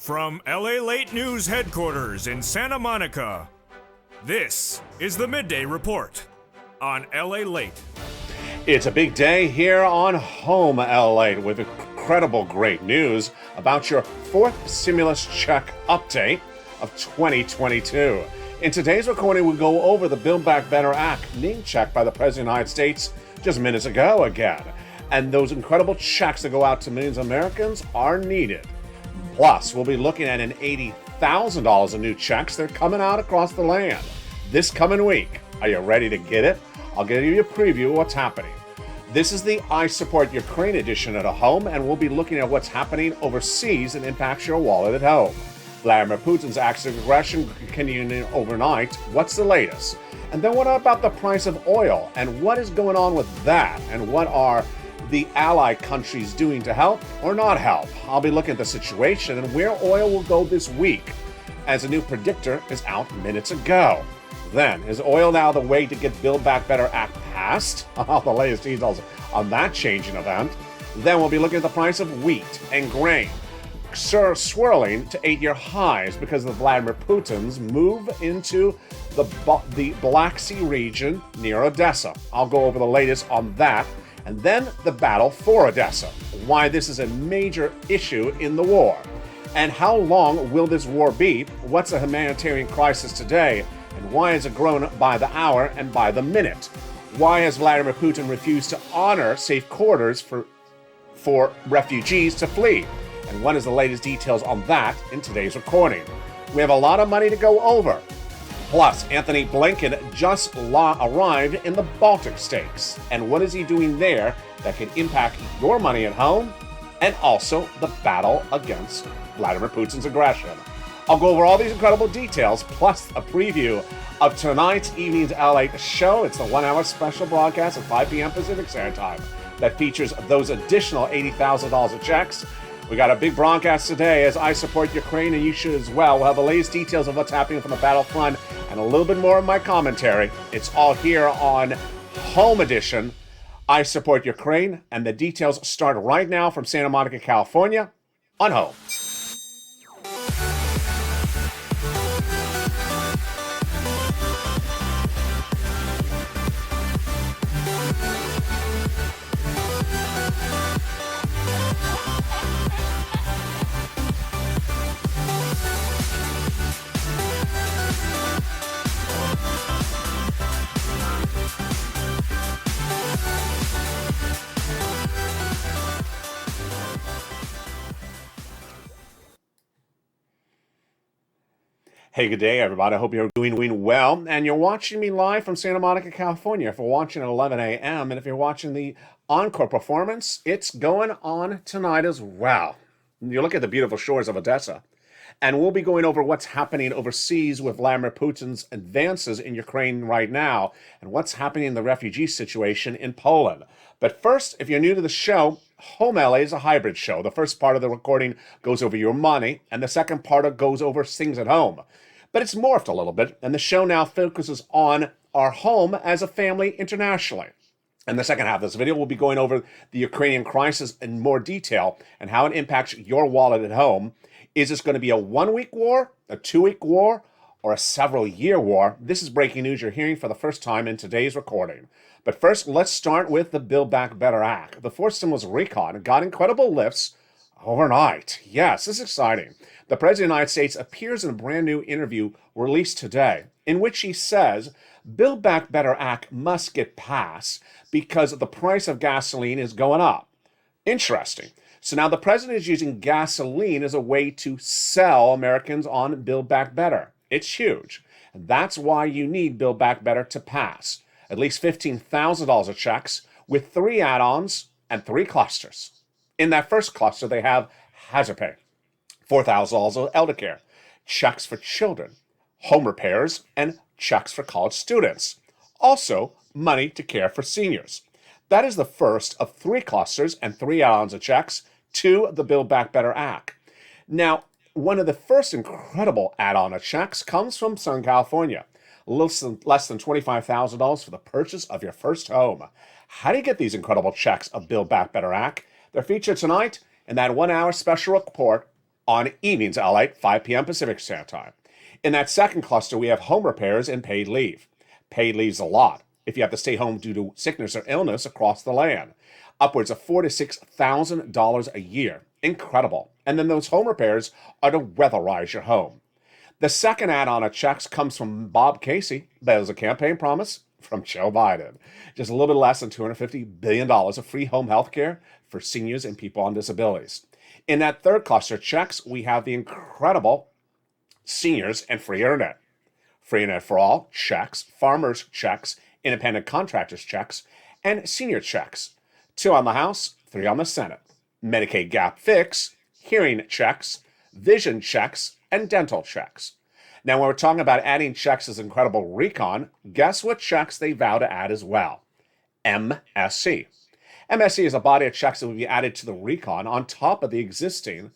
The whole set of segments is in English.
From Lalate News headquarters in Santa Monica, this is the Midday Report on Lalate. It's a big day here on Home Lalate with incredible great news about your fourth stimulus check update of 2022. In today's recording, we'll go over the Build Back Better Act name check by the President of the United States just minutes ago again. And those incredible checks that go out to millions of Americans are needed. Plus, we'll be looking at an $80,000 in new checks that are coming out across the land this coming week. Are you ready to get it? I'll give you a preview of what's happening. This is the I Support Ukraine edition at home, and we'll be looking at what's happening overseas and impacts your wallet at home. Vladimir Putin's acts of aggression continuing overnight. What's the latest? And then what about the price of oil? And what is going on with that? And what are the ally countries doing to help or not help? I'll be looking at the situation and where oil will go this week, as a new predictor is out minutes ago. Then, is oil now the way to get Build Back Better Act passed? The latest details on that changing event. Then we'll be looking at the price of wheat and grain, swirling to 8-year highs because of Vladimir Putin's move into the Black Sea region near Odessa. I'll go over the latest on that. And then the battle for Odessa, why this is a major issue in the war. And how long will this war be? What's a humanitarian crisis today? And why has it grown by the hour and by the minute? Why has Vladimir Putin refused to honor safe quarters for refugees to flee? And what is the latest details on that in today's recording? We have a lot of money to go over. Plus, Anthony Blinken just arrived in the Baltic states. And what is he doing there that can impact your money at home and also the battle against Vladimir Putin's aggression? I'll go over all these incredible details, plus a preview of tonight's evening's LA show. It's the 1-hour special broadcast at 5 p.m. Pacific Standard Time that features those additional $80,000 of checks. We got a big broadcast today as I support Ukraine, and you should as well. We'll have the latest details of what's happening from the battlefront and a little bit more of my commentary. It's all here on Home Edition, I Support Ukraine, and the details start right now from Santa Monica, California, on Home. Hey, good day, everybody. I hope you're doing well. And you're watching me live from Santa Monica, California. If you're watching at 11 a.m. and if you're watching the encore performance, it's going on tonight as well. You look at the beautiful shores of Odessa. And we'll be going over what's happening overseas with Vladimir Putin's advances in Ukraine right now and what's happening in the refugee situation in Poland. But first, if you're new to the show, Home LA is a hybrid show. The first part of the recording goes over your money, and the second part goes over things at home. But it's morphed a little bit, and the show now focuses on our home as a family internationally. In the second half of this video, we'll be going over the Ukrainian crisis in more detail and how it impacts your wallet at home. Is this going to be a 1-week war, a 2-week war, or a several-year war? This is breaking news you're hearing for the first time in today's recording. But first, let's start with the Build Back Better Act. The fourth stimulus recon got incredible lifts overnight. Yes, this is exciting. The President of the United States appears in a brand new interview released today, in which he says, Build Back Better Act must get passed because the price of gasoline is going up. Interesting. So now the president is using gasoline as a way to sell Americans on Build Back Better. It's huge. That's why you need Build Back Better to pass. At least $15,000 of checks with 3 add-ons and 3 clusters. In that first cluster, they have hazard pay, $4,000 of elder care, checks for children, home repairs, and checks for college students. Also, money to care for seniors. That is the first of 3 clusters and 3 add-ons of checks to the Build Back Better Act. Now, one of the first incredible add-on of checks comes from Southern California. Less than $25,000 for the purchase of your first home. How do you get these incredible checks of Build Back Better Act? They're featured tonight in that 1-hour special report on evenings LA, 5 p.m. Pacific Standard Time. In that second cluster, we have home repairs and paid leave. Paid leave's a lot if you have to stay home due to sickness or illness across the land. Upwards of $4,000 to $6,000 a year. Incredible. And then those home repairs are to weatherize your home. The second add-on of checks comes from Bob Casey. That is a campaign promise from Joe Biden. Just a little bit less than $250 billion of free home health care for seniors and people on disabilities. In that third cluster of checks, we have the incredible seniors and free internet. Free internet for all, checks, farmers checks, independent contractors checks, and senior checks. 2 on the House, 3 on the Senate. Medicaid gap fix, hearing checks, vision checks, and dental checks. Now, when we're talking about adding checks as incredible recon, guess what checks they vow to add as well? MSC. MSC is a body of checks that will be added to the recon on top of the existing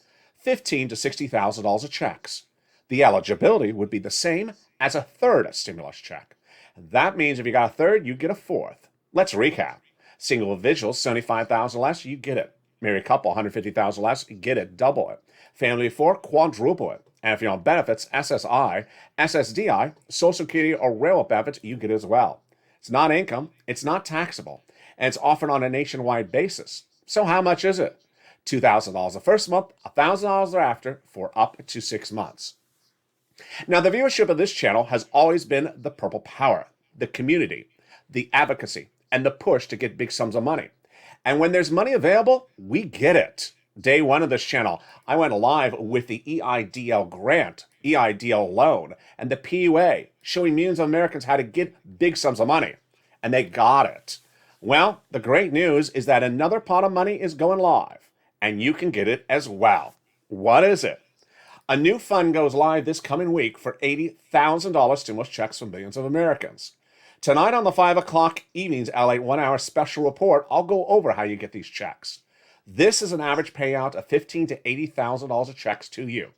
$15,000 to $60,000 of checks. The eligibility would be the same as a third stimulus check. That means if you got a third, you get a fourth. Let's recap. Single individuals, $75,000 less, you get it. Married couple, $150,000 less, you get it, double it. Family of 4, quadruple it. And if you're on benefits, SSI, SSDI, Social Security, or railroad benefits, you get it as well. It's not income, it's not taxable, and it's offered on a nationwide basis. So how much is it? $2,000 the first month, $1,000 thereafter for up to 6 months. Now, the viewership of this channel has always been the purple power, the community, the advocacy, and the push to get big sums of money. And when there's money available, we get it. Day one of this channel, I went live with the EIDL grant, EIDL loan, and the PUA, showing millions of Americans how to get big sums of money. And they got it. Well, the great news is that another pot of money is going live, and you can get it as well. What is it? A new fund goes live this coming week for $80,000 stimulus checks from billions of Americans. Tonight on the 5 o'clock evenings LA 1-hour special report, I'll go over how you get these checks. This is an average payout of $15,000 to $80,000 of checks to you.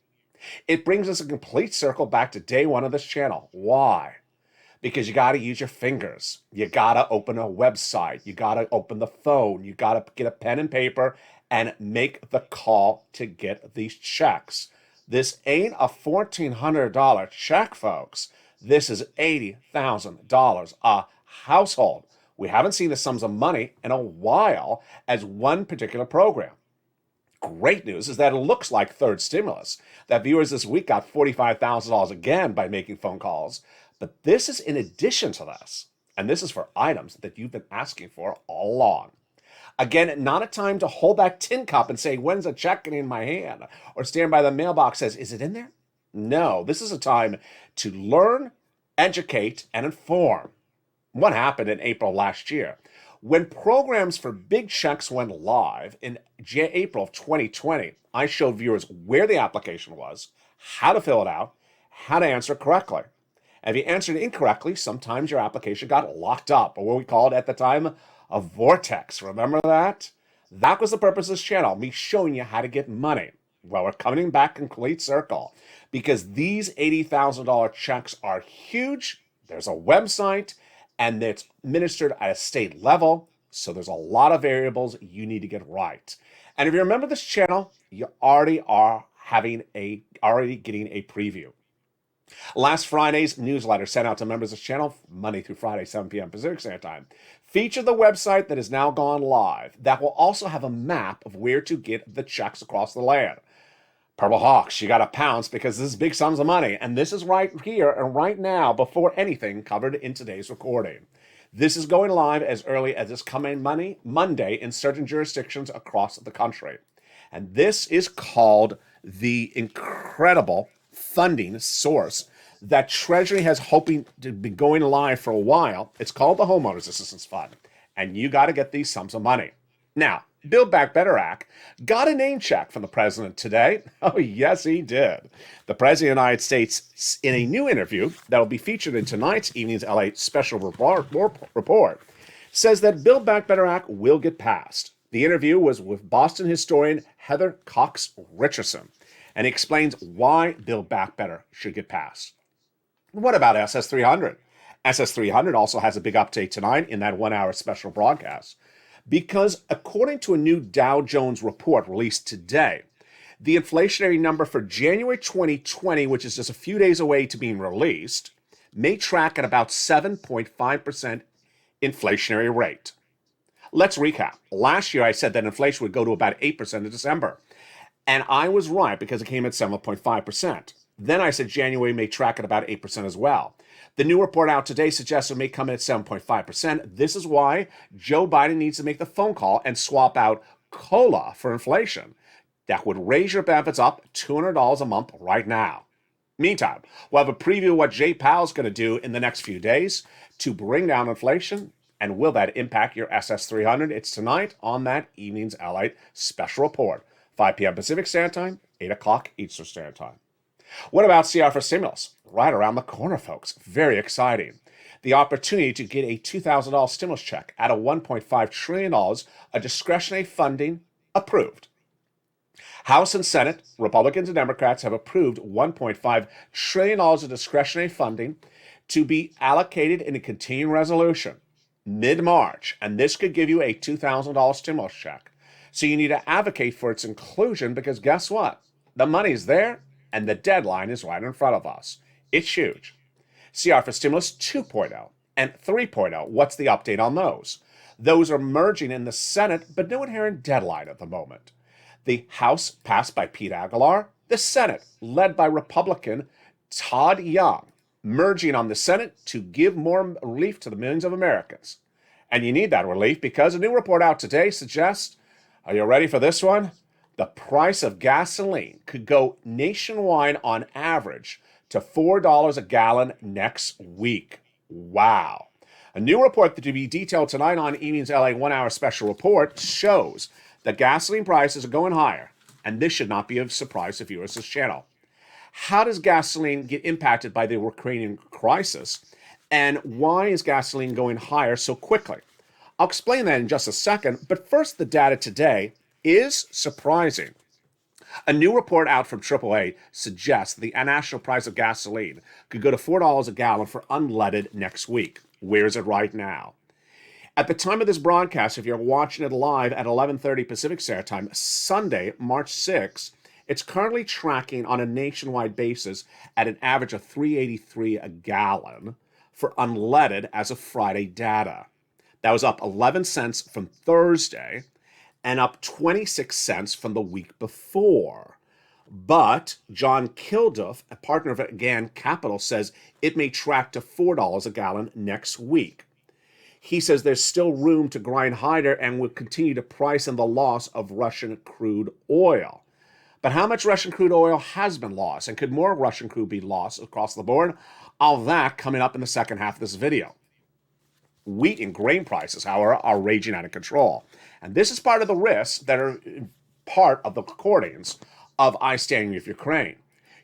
It brings us a complete circle back to day one of this channel. Why? Because you got to use your fingers. You got to open a website. You got to open the phone. You got to get a pen and paper and make the call to get these checks. This ain't a $1,400 check, folks. This is $80,000 a household. We haven't seen the sums of money in a while as one particular program. Great news is that it looks like third stimulus. That viewers this week got $45,000 again by making phone calls. But this is in addition to this. And this is for items that you've been asking for all along. Again, not a time to hold that tin cup and say, when's a check getting in my hand? Or stand by the mailbox and says, is it in there? No, this is a time to learn, educate, and inform. What happened in April last year? When programs for big checks went live in April of 2020, I showed viewers where the application was, how to fill it out, how to answer correctly. And if you answered incorrectly, sometimes your application got locked up, or what we called at the time a vortex. Remember that? That was the purpose of this channel, me showing you how to get money. Well, we're coming back in complete circle because these $80,000 checks are huge. There's a website and it's administered at a state level. So there's a lot of variables you need to get right. And if you remember this channel, you already are getting a preview. Last Friday's newsletter sent out to members of this channel Monday through Friday, 7 p.m. Pacific Standard Time, featured the website that has now gone live that will also have a map of where to get the checks across the land. Purple Hawks, you got to pounce because this is big sums of money. And this is right here and right now before anything covered in today's recording. This is going live as early as this coming Monday in certain jurisdictions across the country. And this is called the incredible funding source that Treasury has hoping to be going live for a while. It's called the Homeowners Assistance Fund. And you got to get these sums of money. Now, Build Back Better Act got a name check from the president today. Oh, yes, he did. The president of the United States, in a new interview that will be featured in tonight's evening's LA special report, says that Build Back Better Act will get passed. The interview was with Boston historian Heather Cox Richardson, and he explains why Build Back Better should get passed. What about SS300? SS300 also has a big update tonight in that 1-hour special broadcast. Because according to a new Dow Jones report released today, The inflationary number for January 2020, which is just a few days away to being released, may track at about 7.5% inflationary rate. Let's recap. Last year, I said that inflation would go to about 8% in December. And I was right because it came at 7.5%. Then I said January may track at about 8% as well. The new report out today suggests it may come in at 7.5%. This is why Joe Biden needs to make the phone call and swap out COLA for inflation. That would raise your benefits up $200 a month right now. Meantime, we'll have a preview of what Jay Powell's going to do in the next few days to bring down inflation. And will that impact your SS300? It's tonight on that evening's Lalate special report. 5 p.m. Pacific Standard Time, 8 o'clock Eastern Standard Time. What about CR for stimulus? Right around the corner, folks. Very exciting. The opportunity to get a $2,000 stimulus check out of $1.5 trillion of discretionary funding approved. House and Senate, Republicans and Democrats have approved $1.5 trillion of discretionary funding to be allocated in a continuing resolution mid-March, and this could give you a $2,000 stimulus check. So you need to advocate for its inclusion because guess what? The money's there and the deadline is right in front of us. It's huge. CR for Stimulus 2.0 and 3.0. What's the update on those? Those are merging in the Senate, but no inherent deadline at the moment. The House passed by Pete Aguilar. The Senate, led by Republican Todd Young, merging on the Senate to give more relief to the millions of Americans. And you need that relief because a new report out today suggests, are you ready for this one? The price of gasoline could go nationwide on average to $4 a gallon next week. Wow. A new report to be detailed tonight on Evening's LA 1 hour special report shows that gasoline prices are going higher, and this should not be a surprise to viewers of this channel. How does gasoline get impacted by the Ukrainian crisis, and why is gasoline going higher so quickly? I'll explain that in just a second, but first the data today is surprising. A new report out from AAA suggests the national price of gasoline could go to $4 a gallon for unleaded next week. Where is it right now? At the time of this broadcast, if you're watching it live at 11:30 Pacific Standard Time, Sunday, March 6th, it's currently tracking on a nationwide basis at an average of $3.83 a gallon for unleaded as of Friday data. That was up 11 cents from Thursday and up 26 cents from the week before. But John Kilduff, a partner of Again Capital, says it may track to $4 a gallon next week. He says there's still room to grind higher and will continue to price in the loss of Russian crude oil. But how much Russian crude oil has been lost, and could more Russian crude be lost across the board? All that coming up in the second half of this video. Wheat and grain prices, however, are raging out of control. And this is part of the risks that are part of the recordings of I Stand With Ukraine.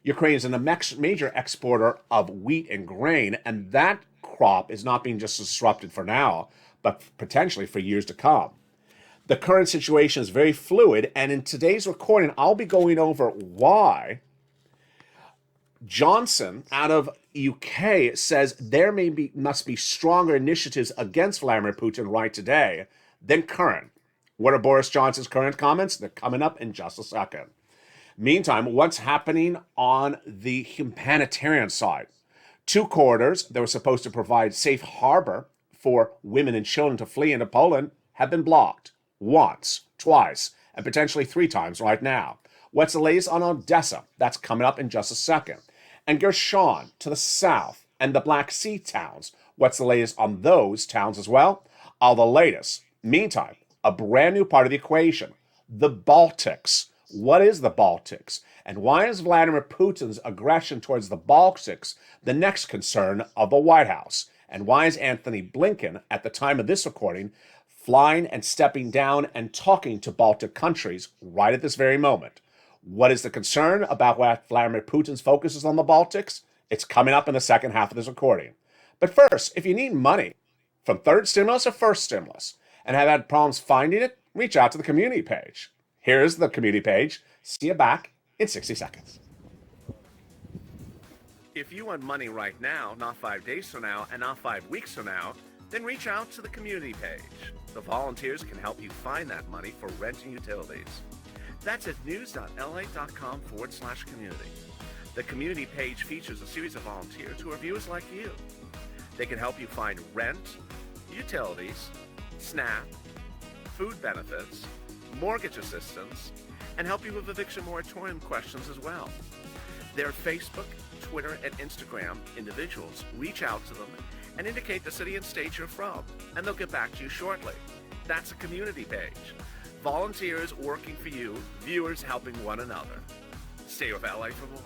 Ukraine is a major exporter of wheat and grain, and that crop is not being just disrupted for now, but potentially for years to come. The current situation is very fluid, and in today's recording, I'll be going over why Johnson out of UK says there must be stronger initiatives against Vladimir Putin right today than current. What are Boris Johnson's current comments? They're coming up in just a second. Meantime, what's happening on the humanitarian side? 2 corridors that were supposed to provide safe harbor for women and children to flee into Poland have been blocked once, twice, and potentially 3 times right now. What's the latest on Odessa? That's coming up in just a second. And Gershon to the south and the Black Sea towns. What's the latest on those towns as well? All the latest. Meantime, a brand new part of the equation, the Baltics. What is the Baltics? And why is Vladimir Putin's aggression towards the Baltics the next concern of the White House? And why is Anthony Blinken, at the time of this recording, flying and stepping down and talking to Baltic countries right at this very moment? What is the concern about what Vladimir Putin's focus is on the Baltics? It's coming up in the second half of this recording. But first, if you need money from third stimulus or first stimulus and have had problems finding it, reach out to the community page. Here's the community page. See you back in 60 seconds. If you want money right now, not 5 days from now, and not 5 weeks from now, then reach out to the community page. The volunteers can help you find that money for rent and utilities. That's at news.lalate.com/community. The community page features a series of volunteers who are viewers like you. They can help you find rent, utilities, SNAP, food benefits, mortgage assistance, and help you with eviction moratorium questions as well. Their Facebook, Twitter, and Instagram individuals reach out to them and indicate the city and state you're from, and they'll get back to you shortly. That's a community page. Volunteers working for you, viewers helping one another. Stay with LA for more.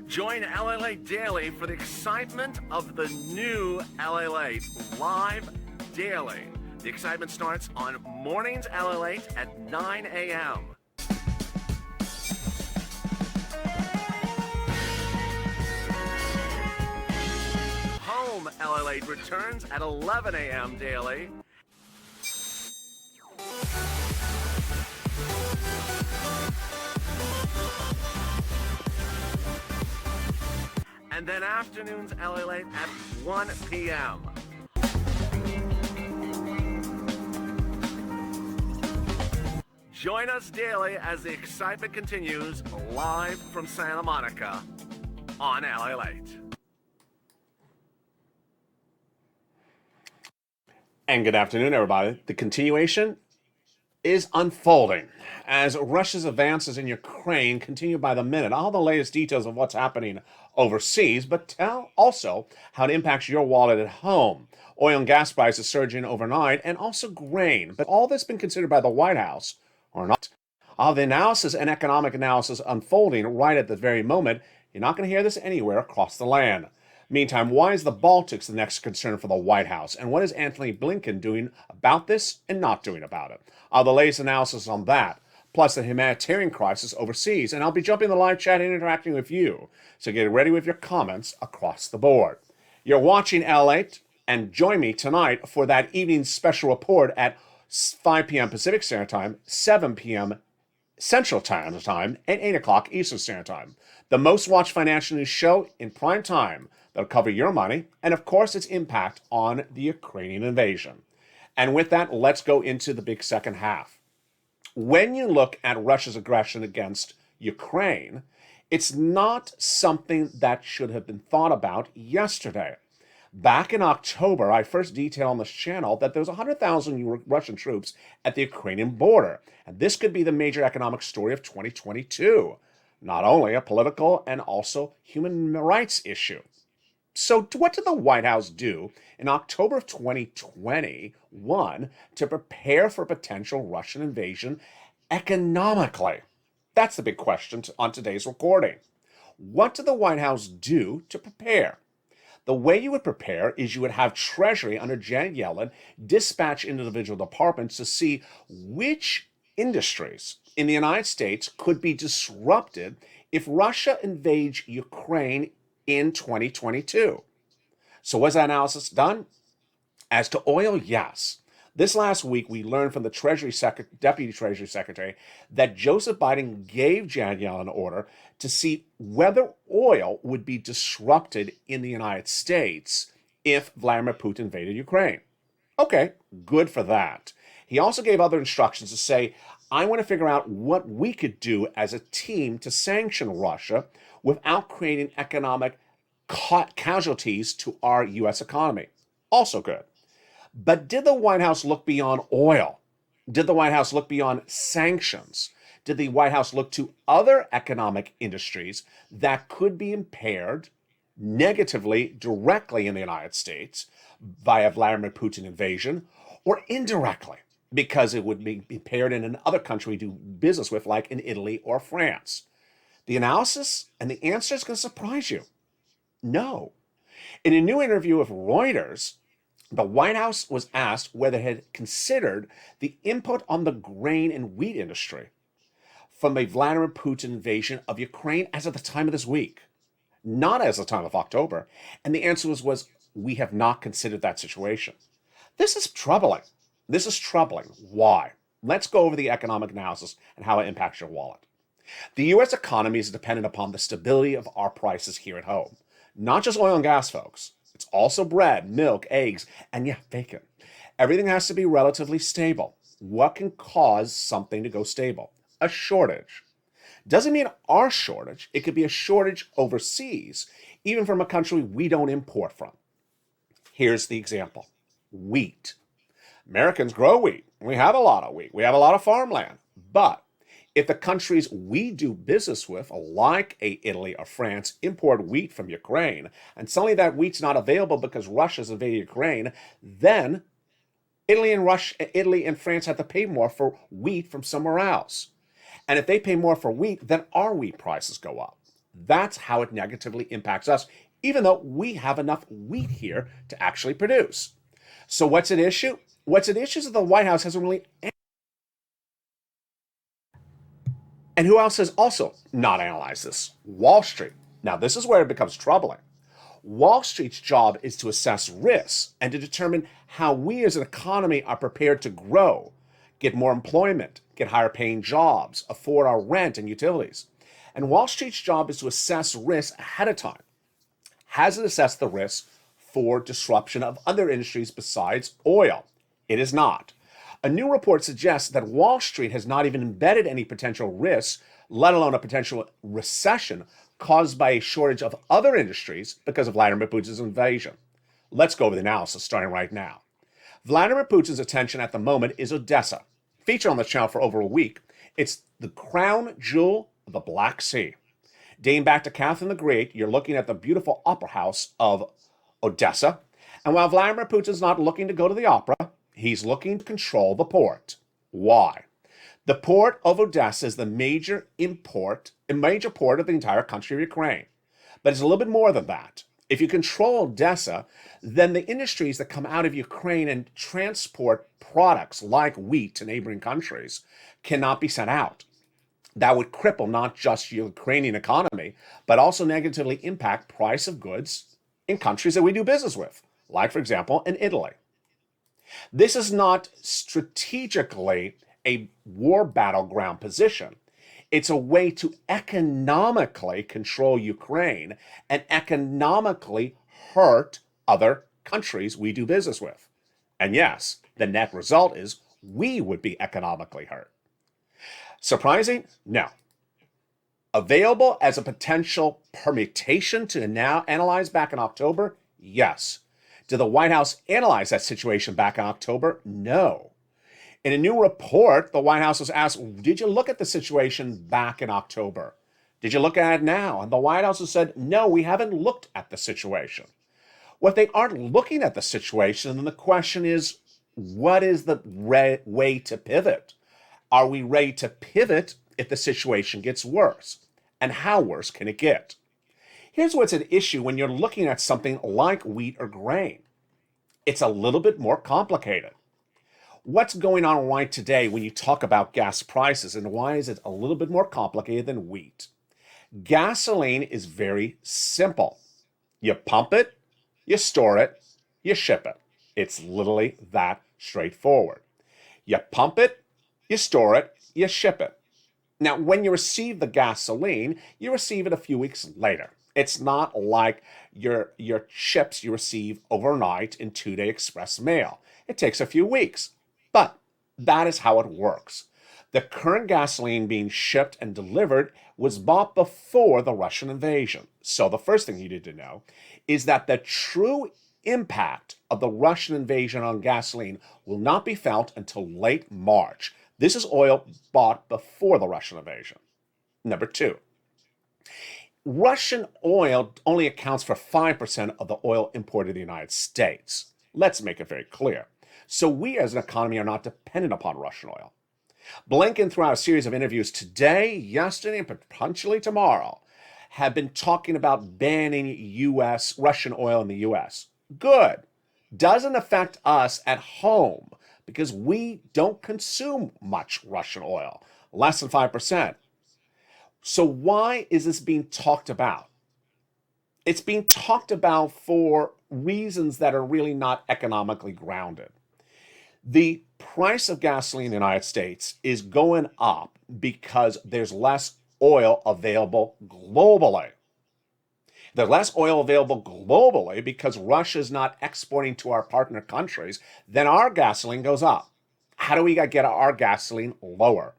Join Lalate Daily for the excitement of the new Lalate live daily. The excitement starts on mornings Lalate at 9 a.m. Home Lalate returns at 11 a.m. daily. And then afternoons Lalate at 1 p.m. Join us daily as the excitement continues live from Santa Monica on Lalate. And good afternoon, everybody. The continuation is unfolding as Russia's advances in Ukraine continue by the minute. All the latest details of what's happening overseas, but tell also how it impacts your wallet at home. Oil and gas prices surging overnight, and also grain. But all this been considered by the White House or not? All the analysis and economic analysis unfolding right at the very moment. You're not going to hear this anywhere across the land. Meantime, why is the Baltics the next concern for the White House? And what is Antony Blinken doing about this and not doing about it? The latest analysis on that, plus the humanitarian crisis overseas. And I'll be jumping in the live chat and interacting with you. So get ready with your comments across the board. You're watching L8, and join me tonight for that evening special report at 5 p.m. Pacific Standard Time, 7 p.m. Central Time, and 8 o'clock Eastern Standard Time. The most watched financial news show in prime time that'll cover your money and, of course, its impact on the Ukrainian invasion. And with that, let's go into the big second half. When you look at Russia's aggression against Ukraine, it's not something that should have been thought about yesterday. Back in October, I first detailed on this channel that there was 100,000 Russian troops at the Ukrainian border. And this could be the major economic story of 2022. Not only a political and also human rights issue. So what did the White House do in October of 2021 to prepare for potential Russian invasion economically? That's the big question on today's recording. What did the White House do to prepare? The way you would prepare is you would have Treasury under Janet Yellen dispatch individual departments to see which industries in the United States could be disrupted if Russia invades Ukraine in 2022. So was that analysis done? As to oil, yes. This last week, we learned from the Deputy Treasury Secretary that Joseph Biden gave Janet Yellen an order to see whether oil would be disrupted in the United States if Vladimir Putin invaded Ukraine. Okay, good for that. He also gave other instructions to say, I want to figure out what we could do as a team to sanction Russia without creating economic casualties to our U.S. economy. Also good. But did the White House look beyond oil? Did the White House look beyond sanctions? Did the White House look to other economic industries that could be impaired negatively, directly in the United States via Vladimir Putin invasion, or indirectly because it would be impaired in another country we do business with, like in Italy or France? The analysis and the answer is going to surprise you. No. In a new interview with Reuters, the White House was asked whether it had considered the input on the grain and wheat industry from the Vladimir Putin invasion of Ukraine as of the time of this week, not as the time of October. And the answer was we have not considered that situation. This is troubling. This is troubling. Why? Let's go over the economic analysis and how it impacts your wallet. The U.S. economy is dependent upon the stability of our prices here at home. Not just oil and gas, folks. It's also bread, milk, eggs, and bacon. Everything has to be relatively stable. What can cause something to go stable? A shortage. Doesn't mean our shortage. It could be a shortage overseas, even from a country we don't import from. Here's the example. Wheat. Americans grow wheat. We have a lot of wheat. We have a lot of farmland. But if the countries we do business with, like Italy or France, import wheat from Ukraine, and suddenly that wheat's not available because Russia's invaded Ukraine, then Italy and France have to pay more for wheat from somewhere else. And if they pay more for wheat, then our wheat prices go up. That's how it negatively impacts us, even though we have enough wheat here to actually produce. So what's at issue? What's at issue is that the White House hasn't really. And who else has also not analyzed this? Wall Street. Now, this is where it becomes troubling. Wall Street's job is to assess risks and to determine how we as an economy are prepared to grow, get more employment, get higher paying jobs, afford our rent and utilities. And Wall Street's job is to assess risks ahead of time. Has it assessed the risk for disruption of other industries besides oil? It is not. A new report suggests that Wall Street has not even embedded any potential risks, let alone a potential recession caused by a shortage of other industries because of Vladimir Putin's invasion. Let's go over the analysis starting right now. Vladimir Putin's attention at the moment is Odessa. Featured on the channel for over a week, it's the crown jewel of the Black Sea. Dating back to Catherine the Great, you're looking at the beautiful opera house of Odessa. And while Vladimir Putin's not looking to go to the opera, he's looking to control the port. Why? The port of Odessa is the major port of the entire country of Ukraine. But it's a little bit more than that. If you control Odessa, then the industries that come out of Ukraine and transport products like wheat to neighboring countries cannot be sent out. That would cripple not just the Ukrainian economy, but also negatively impact price of goods in countries that we do business with, like, for example, in Italy. This is not strategically a war battleground position. It's a way to economically control Ukraine and economically hurt other countries we do business with. And yes, the net result is we would be economically hurt. Surprising? No. Available as a potential permutation to now analyze back in October? Yes. Did the White House analyze that situation back in October? No. In a new report, the White House was asked, did you look at the situation back in October? Did you look at it now? And the White House has said, no, we haven't looked at the situation. What they aren't looking at the situation, then the question is, what is the way to pivot? Are we ready to pivot if the situation gets worse? And how worse can it get? Here's what's at issue when you're looking at something like wheat or grain. It's a little bit more complicated. What's going on right today when you talk about gas prices, and why is it a little bit more complicated than wheat? Gasoline is very simple. You pump it, you store it, you ship it. It's literally that straightforward. You pump it, you store it, you ship it. Now, when you receive the gasoline, you receive it a few weeks later. It's not like your chips you receive overnight in 2-day express mail. It takes a few weeks. But that is how it works. The current gasoline being shipped and delivered was bought before the Russian invasion. So the first thing you need to know is that the true impact of the Russian invasion on gasoline will not be felt until late March. This is oil bought before the Russian invasion. Number two, Russian oil only accounts for 5% of the oil imported to the United States. Let's make it very clear. So we as an economy are not dependent upon Russian oil. Blinken, throughout a series of interviews today, yesterday, and potentially tomorrow, have been talking about banning Russian oil in the U.S. Good. Doesn't affect us at home because we don't consume much Russian oil, less than 5%. So why is this being talked about? It's being talked about for reasons that are really not economically grounded. The price of gasoline in the United States is going up because there's less oil available globally. There's less oil available globally because Russia is not exporting to our partner countries, then our gasoline goes up. How do we get our gasoline lower?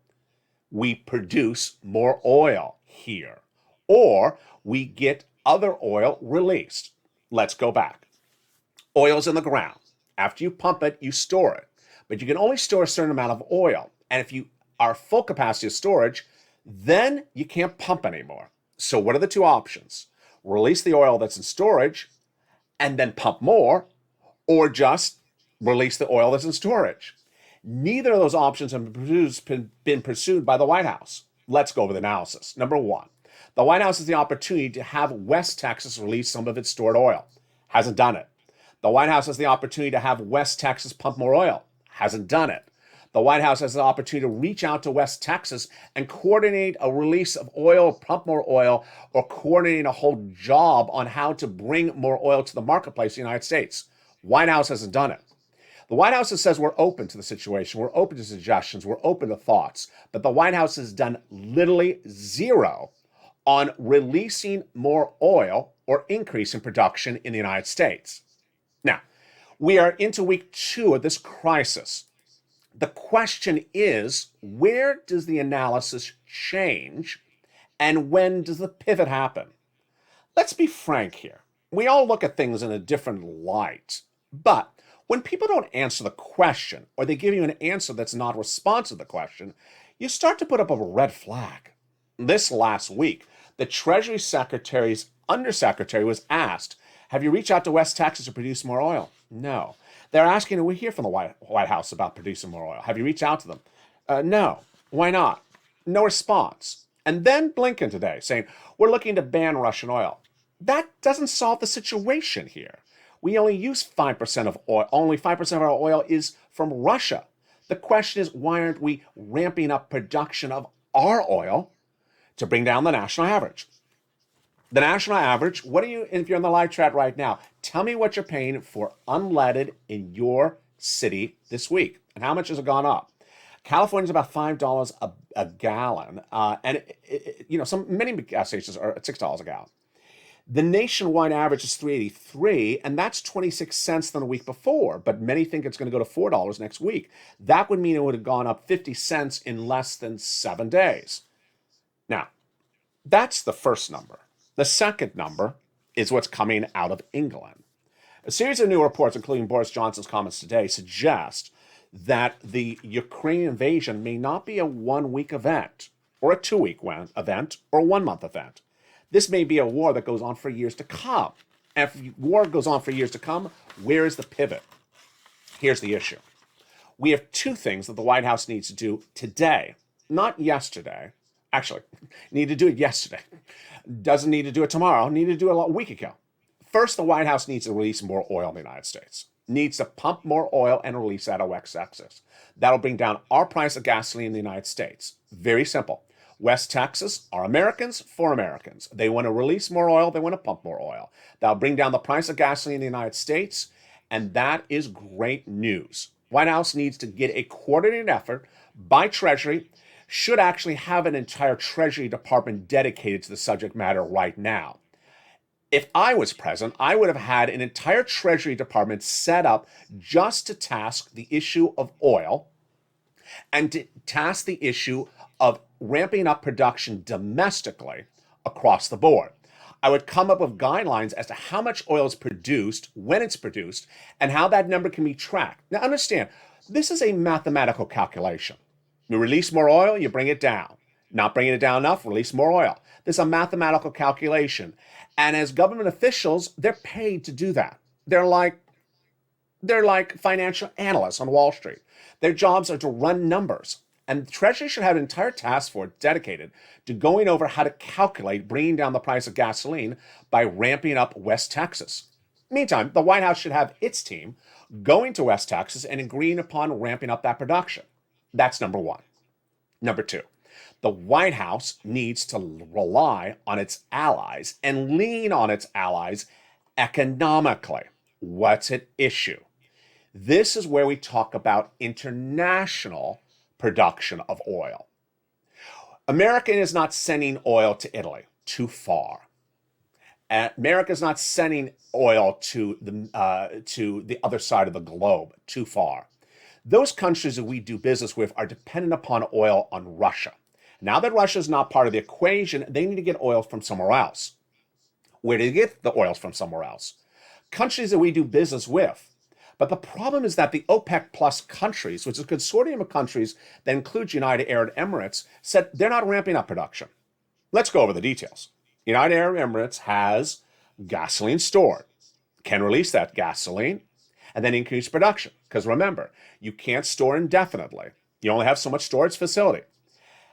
We produce more oil here, or we get other oil released. Let's go back. Oil's in the ground. After you pump it, you store it. But you can only store a certain amount of oil. And if you are full capacity of storage, then you can't pump anymore. So what are the two options? Release the oil that's in storage and then pump more, or just release the oil that's in storage. Neither of those options have been pursued by the White House. Let's go over the analysis. Number one, the White House has the opportunity to have West Texas release some of its stored oil. Hasn't done it. The White House has the opportunity to have West Texas pump more oil. Hasn't done it. The White House has the opportunity to reach out to West Texas and coordinate a release of oil, pump more oil, or coordinate a whole job on how to bring more oil to the marketplace in the United States. White House hasn't done it. The White House says we're open to the situation, we're open to suggestions, we're open to thoughts, but the White House has done literally zero on releasing more oil or increasing production in the United States. Now, we are into week 2 of this crisis. The question is, where does the analysis change and when does the pivot happen? Let's be frank here. We all look at things in a different light, but when people don't answer the question or they give you an answer that's not responsive to the question, you start to put up a red flag. This last week, the Treasury Secretary's undersecretary was asked, have you reached out to West Texas to produce more oil? No. They're asking, we hear from the White House about producing more oil. Have you reached out to them? No. Why not? No response. And then Blinken today saying, we're looking to ban Russian oil. That doesn't solve the situation here. We only use 5% of oil. Only 5% of our oil is from Russia. The question is, why aren't we ramping up production of our oil to bring down the national average? The national average, what are you, if you're in the live chat right now, tell me what you're paying for unleaded in your city this week and how much has it gone up? California's about $5 a gallon, and many gas stations are at $6 a gallon. The nationwide average is $3.83, and that's 26 cents than a week before, but many think it's going to go to $4 next week. That would mean it would have gone up 50 cents in less than 7 days. Now, that's the first number. The second number is what's coming out of England. A series of new reports, including Boris Johnson's comments today, suggest that the Ukraine invasion may not be a 1-week event, or a 2-week event, or a 1-month event. This may be a war that goes on for years to come. And if war goes on for years to come, where is the pivot? Here's the issue. We have 2 things that the White House needs to do today, not yesterday. Actually, need to do it yesterday. Doesn't need to do it tomorrow. Need to do it a week ago. First, the White House needs to release more oil in the United States. Needs to pump more oil and release that at West Texas. That'll bring down our price of gasoline in the United States. Very simple. West Texas are Americans for Americans. They want to release more oil. They want to pump more oil. That'll bring down the price of gasoline in the United States, and that is great news. White House needs to get a coordinated effort by Treasury, should actually have an entire Treasury Department dedicated to the subject matter right now. If I was president, I would have had an entire Treasury Department set up just to task the issue of oil and to task the issue of ramping up production domestically across the board. I would come up with guidelines as to how much oil is produced, when it's produced, and how that number can be tracked. Now understand, this is a mathematical calculation. You release more oil, you bring it down. Not bringing it down enough, release more oil. This is a mathematical calculation. And as government officials, they're paid to do that. They're like financial analysts on Wall Street. Their jobs are to run numbers. And the Treasury should have an entire task force dedicated to going over how to calculate bringing down the price of gasoline by ramping up West Texas. Meantime, the White House should have its team going to West Texas and agreeing upon ramping up that production. That's number one. Number 2, the White House needs to rely on its allies and lean on its allies economically. What's at issue? This is where we talk about international production of oil. America is not sending oil to Italy, too far. America's not sending oil to the other side of the globe too far. Those countries that we do business with are dependent upon oil on Russia. Now that Russia is not part of the equation, they need to get oil from somewhere else. Where do they get the oils from somewhere else? Countries that we do business with. But the problem is that the OPEC plus countries, which is a consortium of countries that includes United Arab Emirates, said they're not ramping up production. Let's go over the details. United Arab Emirates has gasoline stored, can release that gasoline, and then increase production. Because remember, you can't store indefinitely. You only have so much storage facility.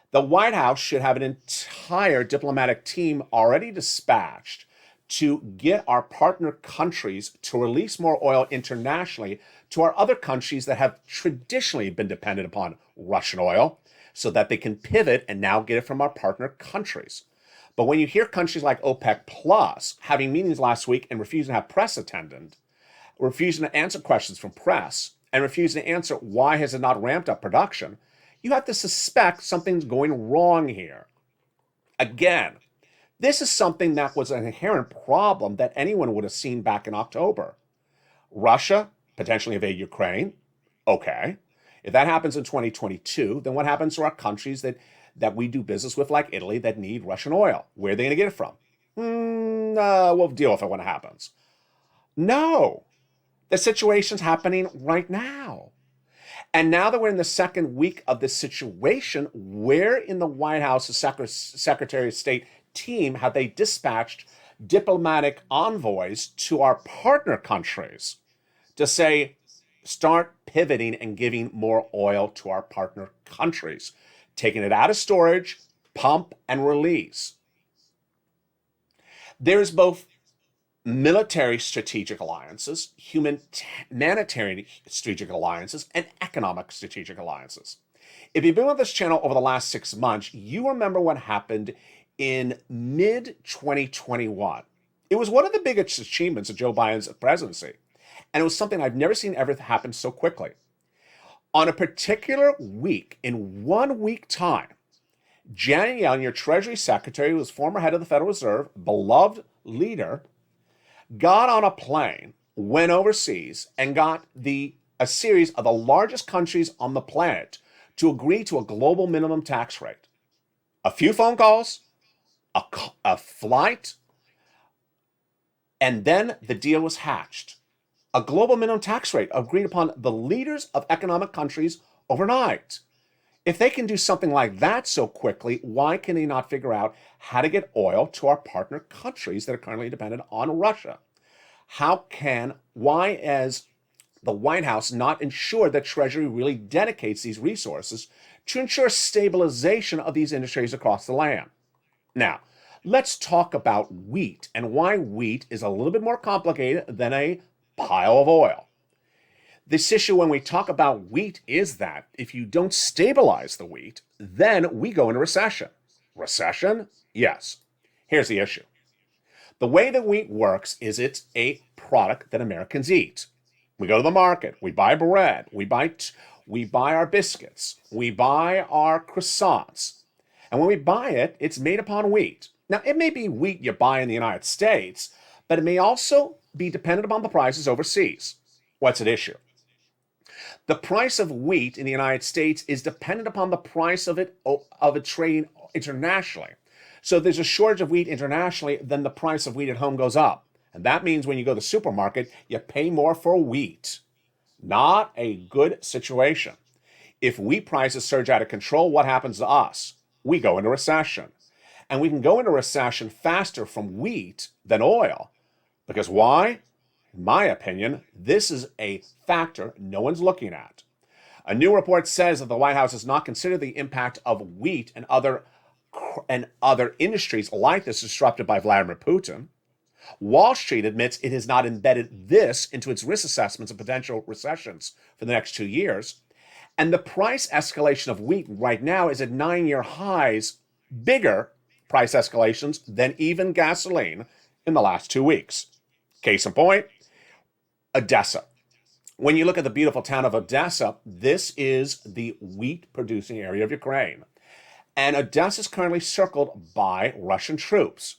The White House should have an entire diplomatic team already dispatched to get our partner countries to release more oil internationally to our other countries that have traditionally been dependent upon Russian oil so that they can pivot and now get it from our partner countries. But when you hear countries like OPEC Plus having meetings last week and refusing to have press attended, refusing to answer questions from press, and refusing to answer why has it not ramped up production, you have to suspect something's going wrong here. Again, this is something that was an inherent problem that anyone would have seen back in October. Russia potentially invade Ukraine. Okay. If that happens in 2022, then what happens to our countries that we do business with, like Italy, that need Russian oil? Where are they going to get it from? We'll deal with it when it happens. No. The situation's happening right now. And now that we're in the second week of this situation, where in the White House's Secretary of State team have they dispatched diplomatic envoys to our partner countries to say, start pivoting and giving more oil to our partner countries, taking it out of storage, pump, and release? There's both military strategic alliances, humanitarian strategic alliances, and economic strategic alliances. If you've been with this channel over the last 6 months, you remember what happened in mid-2021. It was one of the biggest achievements of Joe Biden's presidency, and it was something I've never seen ever happen so quickly. On a particular week, in 1 week time, Janet Yellen, your Treasury Secretary, who was former head of the Federal Reserve, beloved leader, got on a plane, went overseas, and got a series of the largest countries on the planet to agree to a global minimum tax rate. A few phone calls, a flight, and then the deal was hatched. A global minimum tax rate agreed upon the leaders of economic countries overnight. If they can do something like that so quickly, why can they not figure out how to get oil to our partner countries that are currently dependent on Russia? Why has the White House not ensured that Treasury really dedicates these resources to ensure stabilization of these industries across the land? Now, let's talk about wheat and why wheat is a little bit more complicated than a pile of oil. This issue when we talk about wheat is that if you don't stabilize the wheat, then we go into recession. Recession? Yes. Here's the issue. The way that wheat works is it's a product that Americans eat. We go to the market, we buy bread, we buy our biscuits, we buy our croissants. And when we buy it, it's made upon wheat. Now, it may be wheat you buy in the United States, but it may also be dependent upon the prices overseas. What's at issue? The price of wheat in the United States is dependent upon the price of it trading internationally. So if there's a shortage of wheat internationally, then the price of wheat at home goes up. And that means when you go to the supermarket, you pay more for wheat. Not a good situation. If wheat prices surge out of control, what happens to us? We go into recession. And we can go into recession faster from wheat than oil. Because why? In my opinion, this is a factor no one's looking at. A new report says that the White House has not considered the impact of wheat and other industries like this disrupted by Vladimir Putin. Wall Street admits it has not embedded this into its risk assessments of potential recessions for the next 2 years. And the price escalation of wheat right now is at 9-year highs, bigger price escalations than even gasoline in the last 2 weeks. Case in point, Odessa. When you look at the beautiful town of Odessa, this is the wheat-producing area of Ukraine. And Odessa is currently circled by Russian troops.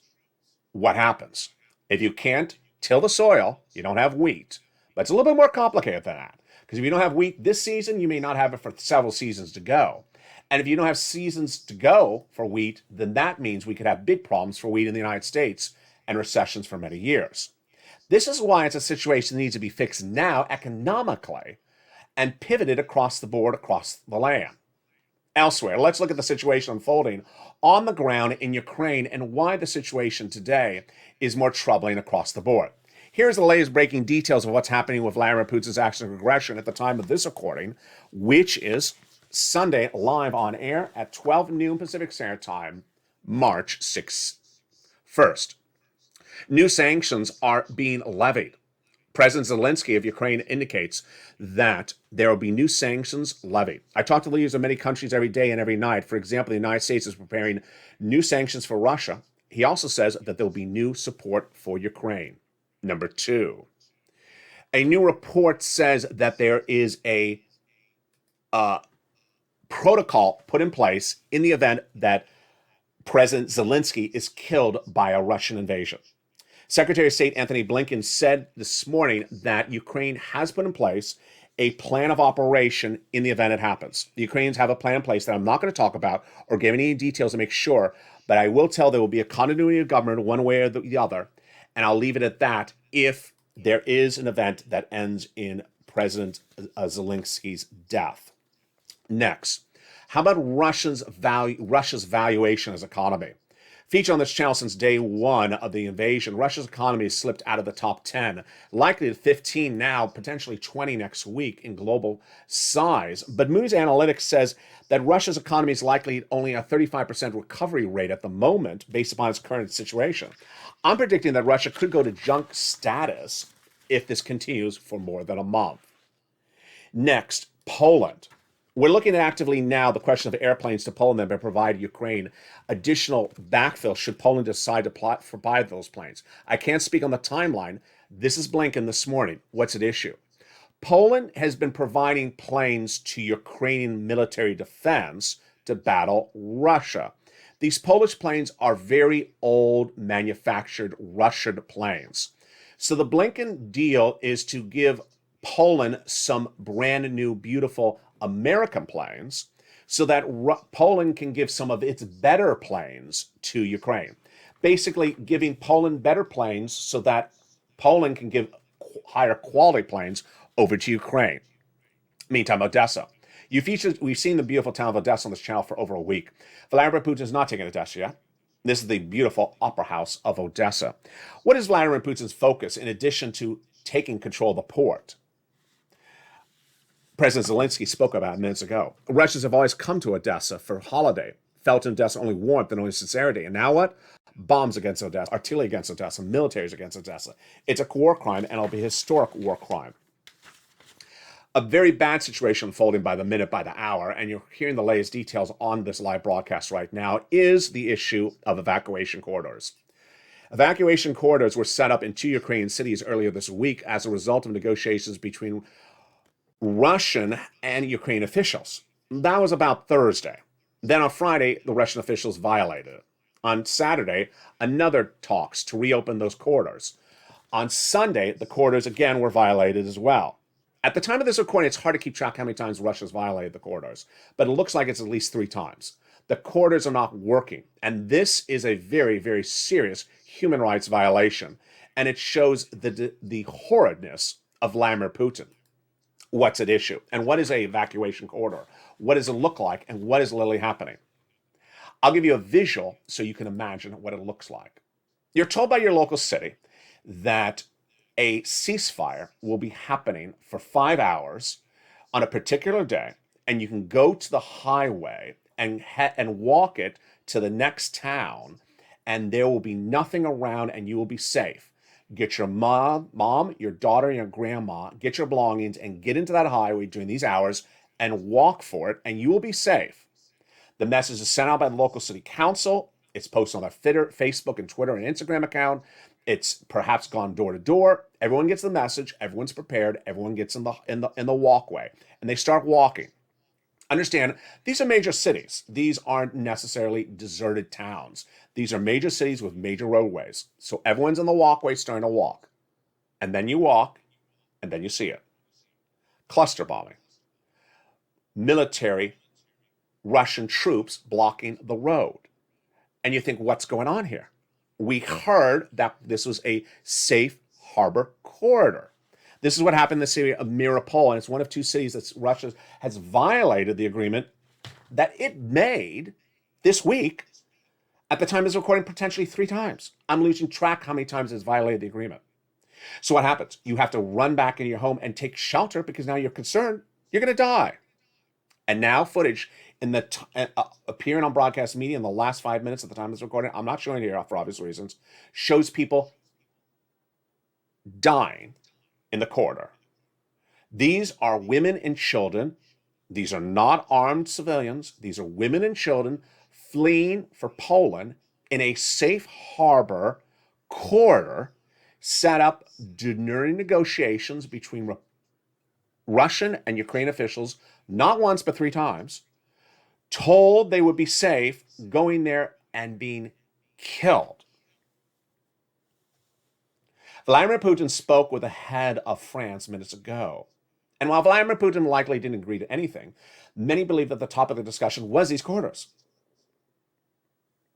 What happens? If you can't till the soil, you don't have wheat. But it's a little bit more complicated than that. Because if you don't have wheat this season, you may not have it for several seasons to go. And if you don't have seasons to go for wheat, then that means we could have big problems for wheat in the United States and recessions for many years. This is why it's a situation that needs to be fixed now economically and pivoted across the board, across the land. Elsewhere, let's look at the situation unfolding on the ground in Ukraine and why the situation today is more troubling across the board. Here's the latest breaking details of what's happening with Vladimir Putin's action of aggression at the time of this recording, which is Sunday, live on air at 12 noon Pacific Standard Time, March 6th. First, new sanctions are being levied. President Zelensky of Ukraine indicates that there will be new sanctions levied. I talk to leaders of many countries every day and every night. For example, the United States is preparing new sanctions for Russia. He also says that there will be new support for Ukraine. Number two, a new report says that there is a protocol put in place in the event that President Zelensky is killed by a Russian invasion. Secretary of State Anthony Blinken said this morning that Ukraine has put in place a plan of operation in the event it happens. The Ukrainians have a plan in place that I'm not going to talk about or give any details to make sure, but I will tell there will be a continuity of government one way or the other, and I'll leave it at that if there is an event that ends in President Zelensky's death. Next, how about Russia's valuation as economy? Featured on this channel since day one of the invasion, Russia's economy has slipped out of the top 10, likely to 15 now, potentially 20 next week in global size. But Moody's Analytics says that Russia's economy is likely only a 35% recovery rate at the moment, based upon its current situation. I'm predicting that Russia could go to junk status if this continues for more than a month. Next, Poland. We're looking at actively now the question of airplanes to Poland that may provide Ukraine additional backfill should Poland decide to buy those planes. I can't speak on the timeline. This is Blinken this morning. What's at issue? Poland has been providing planes to Ukrainian military defense to battle Russia. These Polish planes are very old manufactured Russian planes. So the Blinken deal is to give Poland some brand new, beautiful American planes so that Poland can give some of its better planes to Ukraine. Basically giving Poland better planes so that Poland can give higher quality planes over to Ukraine. Meantime, Odessa. We've seen the beautiful town of Odessa on this channel for over a week. Vladimir Putin is not taking Odessa yet. This is the beautiful opera house of Odessa. What is Vladimir Putin's focus in addition to taking control of the port? President Zelensky spoke about minutes ago. Russians have always come to Odessa for holiday, felt in Odessa only warmth and only sincerity. And now what? Bombs against Odessa, artillery against Odessa, militaries against Odessa. It's a war crime, and it'll be a historic war crime. A very bad situation unfolding by the minute, by the hour, and you're hearing the latest details on this live broadcast right now, is the issue of evacuation corridors. Evacuation corridors were set up in 2 Ukrainian cities earlier this week as a result of negotiations between Russian and Ukrainian officials. That was about Thursday. Then on Friday, the Russian officials violated it. On Saturday, another talks to reopen those corridors. On Sunday, the corridors again were violated as well. At the time of this recording, it's hard to keep track how many times Russia's violated the corridors, but it looks like it's at least 3 times. The corridors are not working, and this is a very, very serious human rights violation, and it shows the horridness of Vladimir Putin. What's at issue, and what is an evacuation corridor? What does it look like, and what is literally happening? I'll give you a visual so you can imagine what it looks like. You're told by your local city that a ceasefire will be happening for 5 hours on a particular day, and you can go to the highway and walk it to the next town, and there will be nothing around, and you will be safe. Get your mom, your daughter, and your grandma, get your belongings, and get into that highway during these hours and walk for it, and you will be safe. The message is sent out by the local city council. It's posted on their Facebook and Twitter and Instagram account. It's perhaps gone door to door. Everyone gets the message. Everyone's prepared. Everyone gets in the walkway, and they start walking. Understand, these are major cities. These aren't necessarily deserted towns. These are major cities with major roadways. So everyone's in the walkway starting to walk. And then you walk, and then you see it. Cluster bombing. Military Russian troops blocking the road. And you think, what's going on here? We heard that this was a safe harbor corridor. This is what happened in the city of Mariupol, and it's one of two cities that Russia has violated the agreement that it made this week. At the time of this recording, potentially 3 times. I'm losing track how many times it's violated the agreement. So what happens? You have to run back into your home and take shelter because now you're concerned you're going to die. And now footage in the appearing on broadcast media in the last 5 minutes at the time of this recording, I'm not showing it here for obvious reasons, shows people dying in the corridor. These are women and children. These are not armed civilians. These are women and children fleeing for Poland in a safe harbor corridor set up during negotiations between Russian and Ukrainian officials, not once but 3 times, told they would be safe going there and being killed. Vladimir Putin spoke with the head of France minutes ago. And while Vladimir Putin likely didn't agree to anything, many believe that the topic of the discussion was these corridors.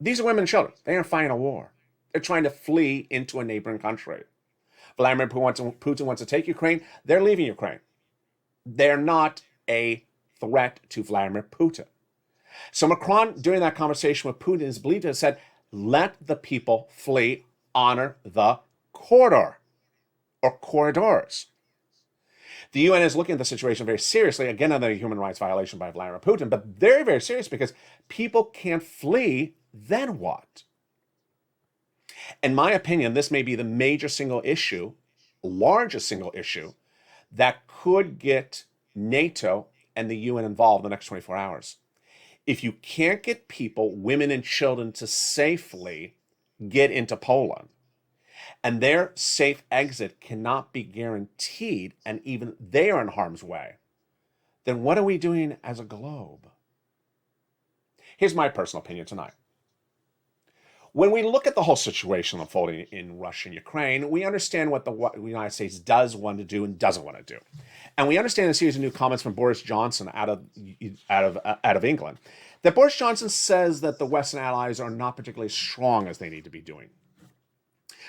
These are women and children. They aren't fighting a war. They're trying to flee into a neighboring country. Vladimir Putin wants to take Ukraine. They're leaving Ukraine. They're not a threat to Vladimir Putin. So Macron, during that conversation with Putin, is believed to have said, let the people flee, honor the corridor or corridors. The UN is looking at the situation very seriously, again, another human rights violation by Vladimir Putin, but very, very serious because people can't flee, then what? In my opinion, this may be the major single issue, largest single issue, that could get NATO and the UN involved in the next 24 hours. If you can't get people, women and children, to safely get into Poland, and their safe exit cannot be guaranteed, and even they are in harm's way, then what are we doing as a globe? Here's my personal opinion tonight. When we look at the whole situation unfolding in Russia and Ukraine, we understand what the United States does want to do and doesn't want to do. And we understand a series of new comments from Boris Johnson out of England, that Boris Johnson says that the Western allies are not particularly strong as they need to be doing.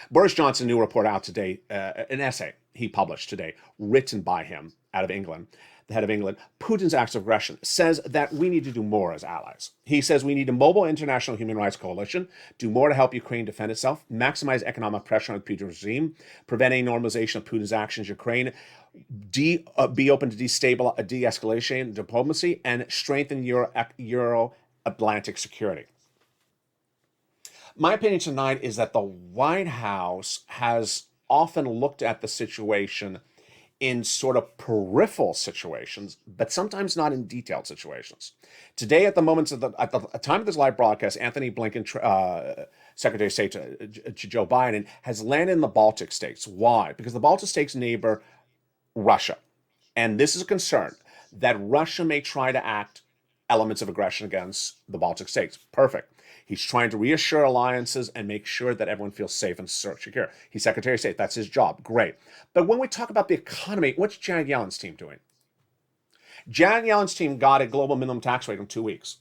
Boris Johnson, new report out today, an essay he published today, written by him out of England, the head of England, Putin's acts of aggression, says that we need to do more as allies. He says we need a mobile international human rights coalition, do more to help Ukraine defend itself, maximize economic pressure on the Putin regime, prevent any normalization of Putin's actions in Ukraine, be open to de-escalation diplomacy, and strengthen Euro-Atlantic security. My opinion tonight is that the White House has often looked at the situation in sort of peripheral situations, but sometimes not in detailed situations. Today, at the time of this live broadcast, Anthony Blinken, Secretary of State to Joe Biden, has landed in the Baltic states. Why? Because the Baltic states neighbor Russia. And this is a concern that Russia may try to act elements of aggression against the Baltic states. Perfect. He's trying to reassure alliances and make sure that everyone feels safe and secure. He's Secretary of State. That's his job. Great. But when we talk about the economy, what's Janet Yellen's team doing? Janet Yellen's team got a global minimum tax rate in 2 weeks.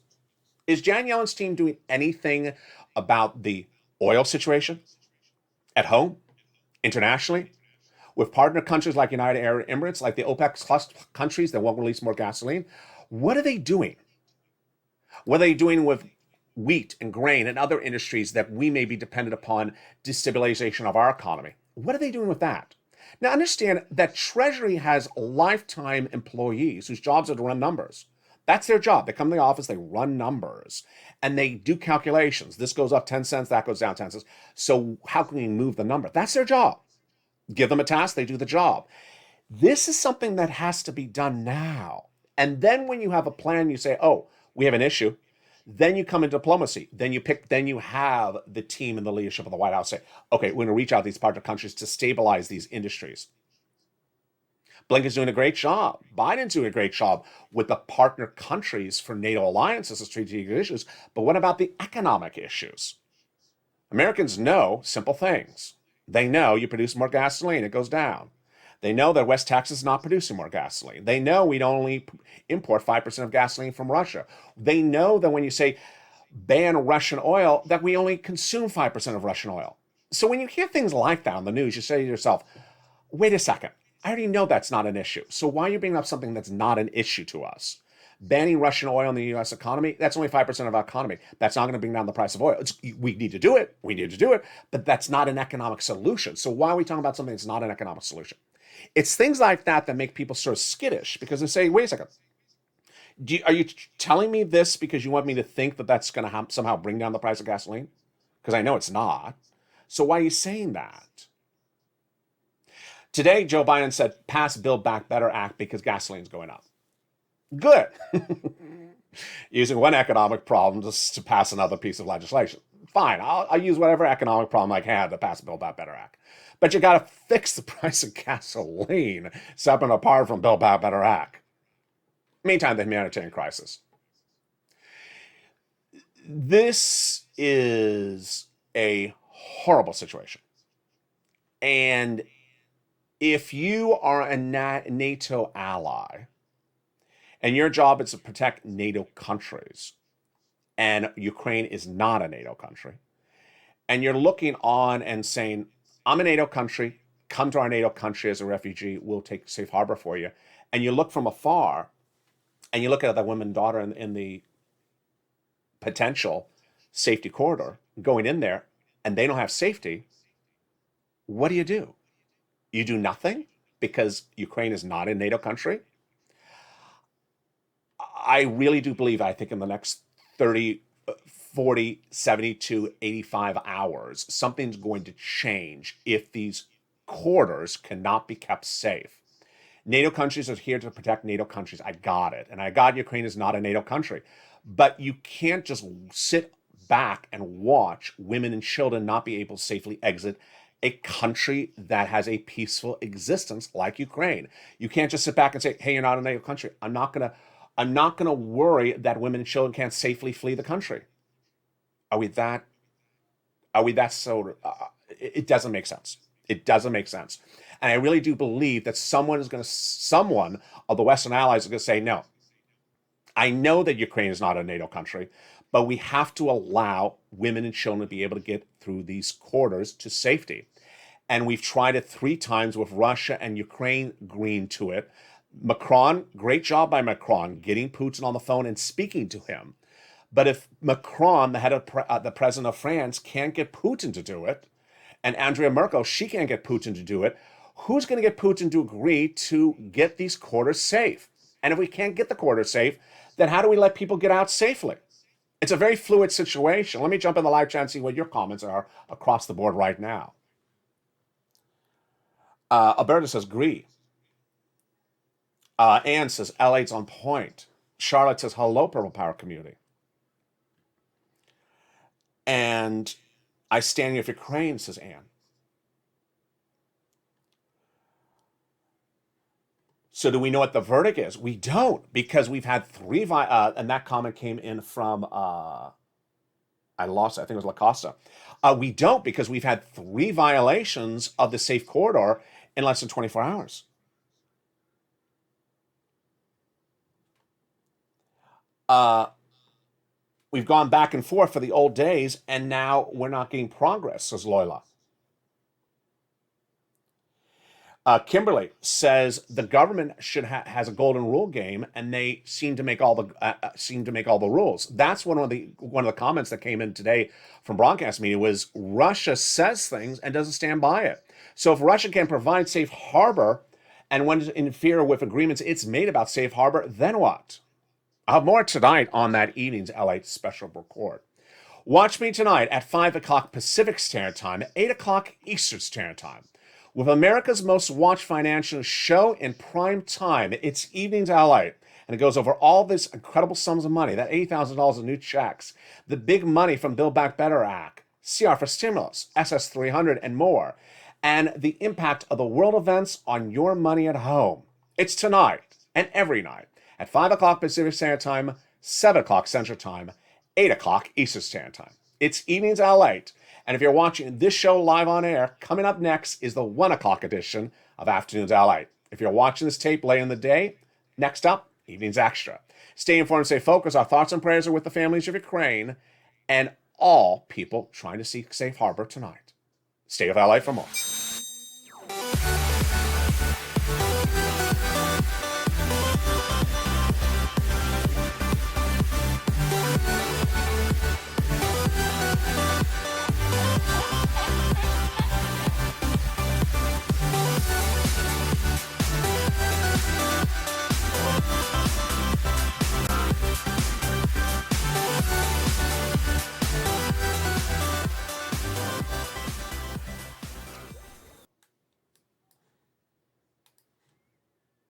Is Janet Yellen's team doing anything about the oil situation at home, internationally, with partner countries like United Arab Emirates, like the OPEC plus countries that won't release more gasoline? What are they doing? What are they doing with wheat and grain and other industries that we may be dependent upon destabilization of our economy? What are they doing with that? Now, understand that Treasury has lifetime employees whose jobs are to run numbers. That's their job. They come to the office, they run numbers, and they do calculations. This goes up 10 cents, that goes down 10 cents. So how can we move the number? That's their job. Give them a task, they do the job. This is something that has to be done now. And then when you have a plan, you say, oh, we have an issue. Then you come in diplomacy. Then you have the team and the leadership of the White House say, okay, we're going to reach out to these partner countries to stabilize these industries. Blinken's doing a great job. Biden's doing a great job with the partner countries for NATO alliances and strategic issues. But what about the economic issues? Americans know simple things. They know you produce more gasoline, it goes down. They know that West Texas is not producing more gasoline. They know we don't only import 5% of gasoline from Russia. They know that when you say ban Russian oil, that we only consume 5% of Russian oil. So when you hear things like that on the news, you say to yourself, wait a second, I already know that's not an issue. So why are you bringing up something that's not an issue to us? Banning Russian oil in the U.S. economy, that's only 5% of our economy. That's not going to bring down the price of oil. We need to do it. We need to do it. But that's not an economic solution. So why are we talking about something that's not an economic solution? It's things like that that make people sort of skittish because they say, wait a second. Are you telling me this because you want me to think that that's going to somehow bring down the price of gasoline? Because I know it's not. So why are you saying that? Today, Joe Biden said, pass Build Back Better Act because gasoline's going up. Good. Using one economic problem to pass another piece of legislation. Fine, I'll use whatever economic problem I can to pass Build Back Better Act. But you got to fix the price of gasoline separate and apart from Build Back Better Act. Meantime, the humanitarian crisis. This is a horrible situation. And if you are a NATO ally, and your job is to protect NATO countries, and Ukraine is not a NATO country, and you're looking on and saying, I'm a NATO country, come to our NATO country as a refugee, we'll take safe harbor for you, and you look from afar, and you look at that woman and daughter in the potential safety corridor going in there, and they don't have safety, what do? You do nothing because Ukraine is not a NATO country? I really do believe, I think in the next 30, 40, 72, 85 hours, something's going to change if these corridors cannot be kept safe. NATO countries are here to protect NATO countries. I got it. And I got Ukraine is not a NATO country. But you can't just sit back and watch women and children not be able to safely exit a country that has a peaceful existence like Ukraine. You can't just sit back and say, hey, you're not a NATO country. I'm not gonna worry that women and children can't safely flee the country. Are we that so? It doesn't make sense. It doesn't make sense. And I really do believe that someone of the Western allies is going to say, no, I know that Ukraine is not a NATO country, but we have to allow women and children to be able to get through these corridors to safety. And we've tried it 3 times with Russia and Ukraine agreeing to it. Macron, great job by Macron, getting Putin on the phone and speaking to him. But if Macron, the head of the president of France, can't get Putin to do it, and Angela Merkel, she can't get Putin to do it, who's going to get Putin to agree to get these corridors safe? And if we can't get the corridors safe, then how do we let people get out safely? It's a very fluid situation. Let me jump in the live chat and see what your comments are across the board right now. Alberta says, agree. Anne says, L8's on point. Charlotte says, hello, Purple Power community. And I stand with Ukraine, says Anne. So do we know what the verdict is? We don't, because we've had 3, and that comment came in from, I lost it, I think it was La Costa. We don't, because we've had 3 violations of the safe corridor in less than 24 hours. We've gone back and forth for the old days, and now we're not getting progress, says Loyola. Kimberly says the government has a golden rule game, and they seem to make all the rules. That's one of the comments that came in today from broadcast media was Russia says things and doesn't stand by it. So if Russia can provide safe harbor and want to interfere with agreements it's made about safe harbor, then what? I'll have more tonight on that evening's LA special report. Watch me tonight at 5 o'clock Pacific Standard Time, 8 o'clock Eastern Standard Time. With America's most watched financial show in prime time, it's Evenings LA, and it goes over all this incredible sums of money, that $80,000 in new checks, the big money from Build Back Better Act, CR for stimulus, SS300, and more, and the impact of the world events on your money at home. It's tonight and every night at 5 o'clock Pacific Standard Time, 7 o'clock Central Time, 8 o'clock Eastern Standard Time. It's Evenings at Lalate. And if you're watching this show live on air, coming up next is the 1 o'clock edition of Afternoons at Lalate. If you're watching this tape late in the day, next up, Evenings Extra. Stay informed, stay focused. Our thoughts and prayers are with the families of Ukraine and all people trying to seek safe harbor tonight. Stay with Lalate for more.